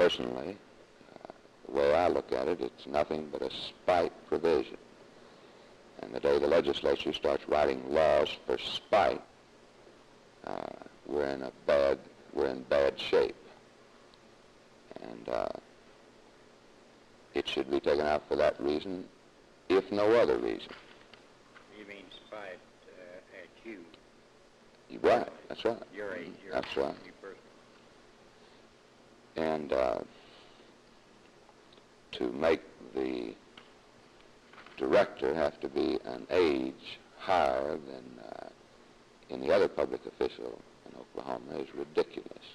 personally, the way I look at it, it's nothing but a spite provision. And the day the legislature starts writing laws for spite, we're in bad shape. And it should be taken out for that reason, if no other reason. You mean spite at you? Right, that's right. Your age. That's right. You personally. And to make the director have to be an age higher than any other public official in Oklahoma is ridiculous.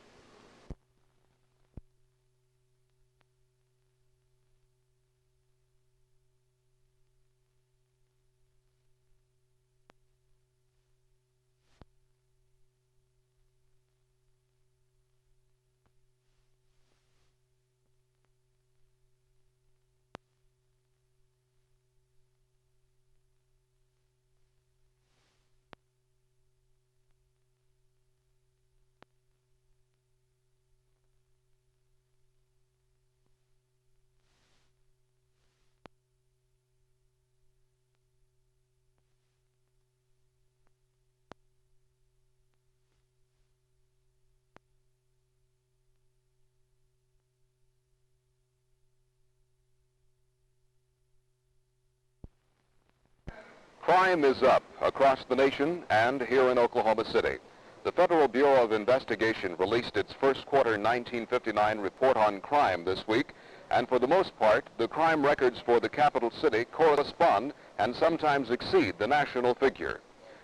Crime is up across the nation and here in Oklahoma City. The Federal Bureau of Investigation released its first quarter 1959 report on crime this week, and for the most part, the crime records for the capital city correspond and sometimes exceed the national figure.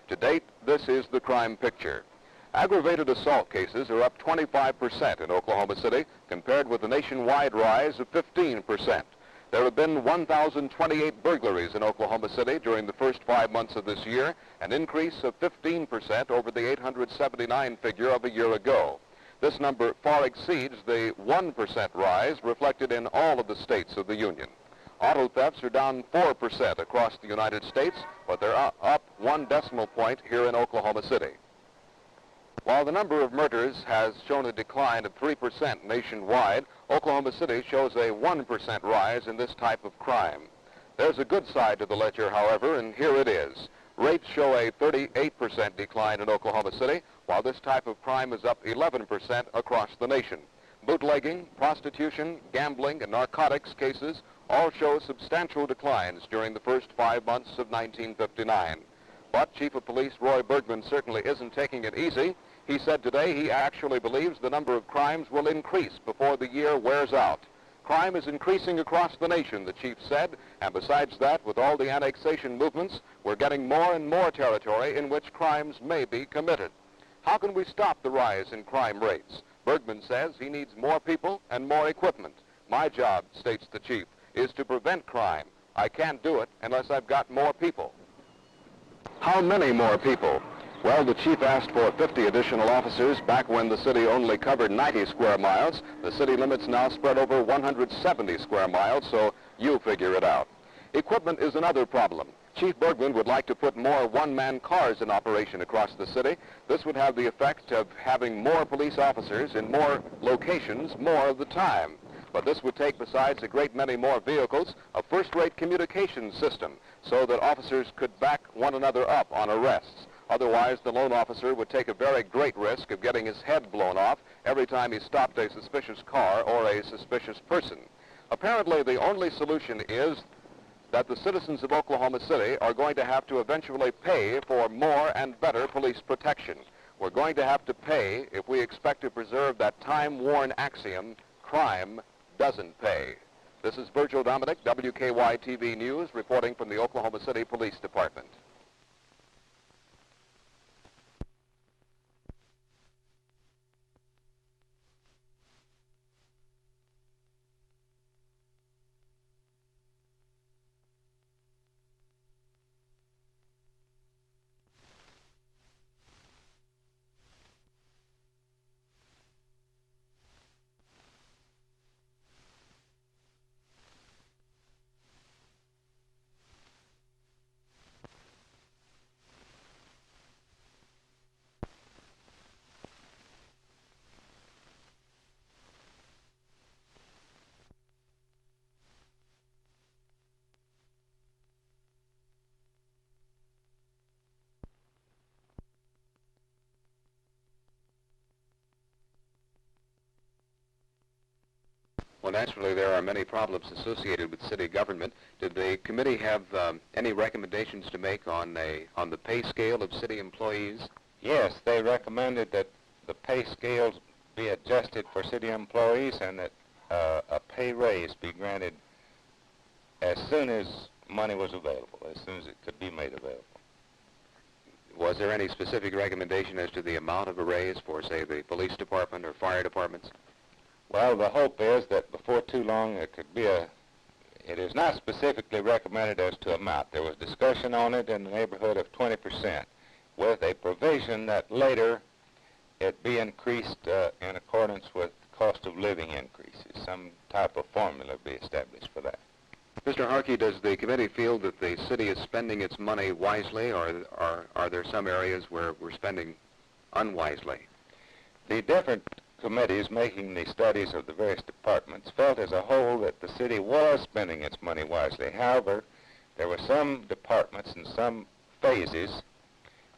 To date, this is the crime picture. Aggravated assault cases are up 25% in Oklahoma City, compared with a nationwide rise of 15%. There have been 1,028 burglaries in Oklahoma City during the first 5 months of this year, an increase of 15% over the 879 figure of a year ago. This number far exceeds the 1% rise reflected in all of the states of the Union. Auto thefts are down 4% across the United States, but they're up 1 decimal point here in Oklahoma City. While the number of murders has shown a decline of 3% nationwide, Oklahoma City shows a 1% rise in this type of crime. There's a good side to the ledger, however, and here it is. Rapes show a 38% decline in Oklahoma City, while this type of crime is up 11% across the nation. Bootlegging, prostitution, gambling, and narcotics cases all show substantial declines during the first 5 months of 1959. But Chief of Police Roy Bergman certainly isn't taking it easy. He said today he actually believes the number of crimes will increase before the year wears out. Crime is increasing across the nation, the chief said, and besides that, with all the annexation movements, we're getting more and more territory in which crimes may be committed. How can we stop the rise in crime rates? Bergman says he needs more people and more equipment. My job, states the chief, is to prevent crime. I can't do it unless I've got more people. How many more people? Well, the chief asked for 50 additional officers back when the city only covered 90 square miles. The city limits now spread over 170 square miles, so you figure it out. Equipment is another problem. Chief Bergman would like to put more one-man cars in operation across the city. This would have the effect of having more police officers in more locations more of the time. But this would take, besides a great many more vehicles, a first-rate communications system so that officers could back one another up on arrests. Otherwise, the lone officer would take a very great risk of getting his head blown off every time he stopped a suspicious car or a suspicious person. Apparently, the only solution is that the citizens of Oklahoma City are going to have to eventually pay for more and better police protection. We're going to have to pay if we expect to preserve that time-worn axiom, crime doesn't pay. This is Virgil Dominic, WKY TV News, reporting from the Oklahoma City Police Department. Well, naturally, there are many problems associated with city government. Did the committee have any recommendations to make on the pay scale of city employees? Yes, they recommended that the pay scales be adjusted for city employees and that a pay raise be granted as soon as money was available, as soon as it could be made available. Was there any specific recommendation as to the amount of a raise for, say, the police department or fire departments? Well, the hope is that before too long it could be it is not specifically recommended as to amount. There was discussion on it in the neighborhood of 20%, with a provision that later it be increased in accordance with cost of living increases. Some type of formula be established for that. Mr. Harkey, does the committee feel that the city is spending its money wisely, or are there some areas where we're spending unwisely? The different committees making the studies of the various departments felt as a whole that the city was spending its money wisely. However, there were some departments and some phases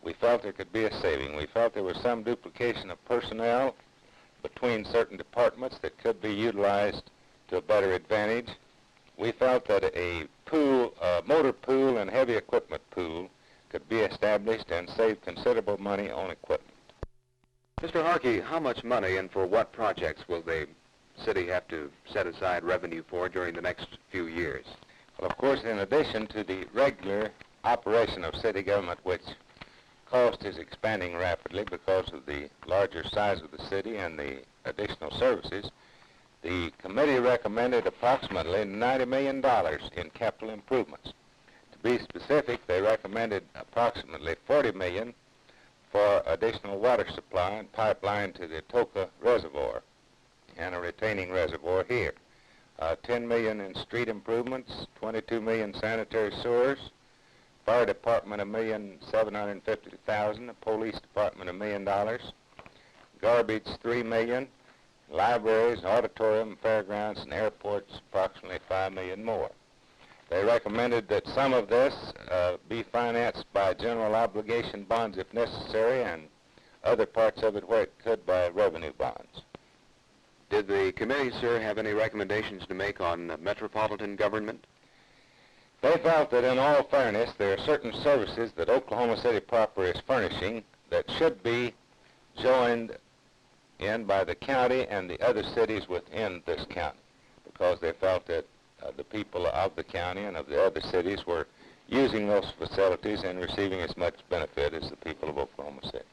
we felt there could be a saving. We felt there was some duplication of personnel between certain departments that could be utilized to a better advantage. We felt that a pool, motor pool and heavy equipment pool could be established and save considerable money on equipment. Mr. Harkey, how much money and for what projects will the city have to set aside revenue for during the next few years? Well, of course, in addition to the regular operation of city government, which cost is expanding rapidly because of the larger size of the city and the additional services, the committee recommended approximately $90 million in capital improvements. To be specific, they recommended approximately $40 million for additional water supply and pipeline to the Atoka Reservoir and a retaining reservoir here. $10 million in street improvements, $22 million sanitary sewers, fire department $1,750,000, the police department $1 million, garbage $3 million, libraries, auditorium, fairgrounds, and airports approximately $5 million more. They recommended that some of this be financed by general obligation bonds if necessary, and other parts of it where it could by revenue bonds. Did the committee, sir, have any recommendations to make on metropolitan government? They felt that in all fairness, there are certain services that Oklahoma City proper is furnishing that should be joined in by the county and the other cities within this county, because they felt that the people of the county and of the other cities were using those facilities and receiving as much benefit as the people of Oklahoma City.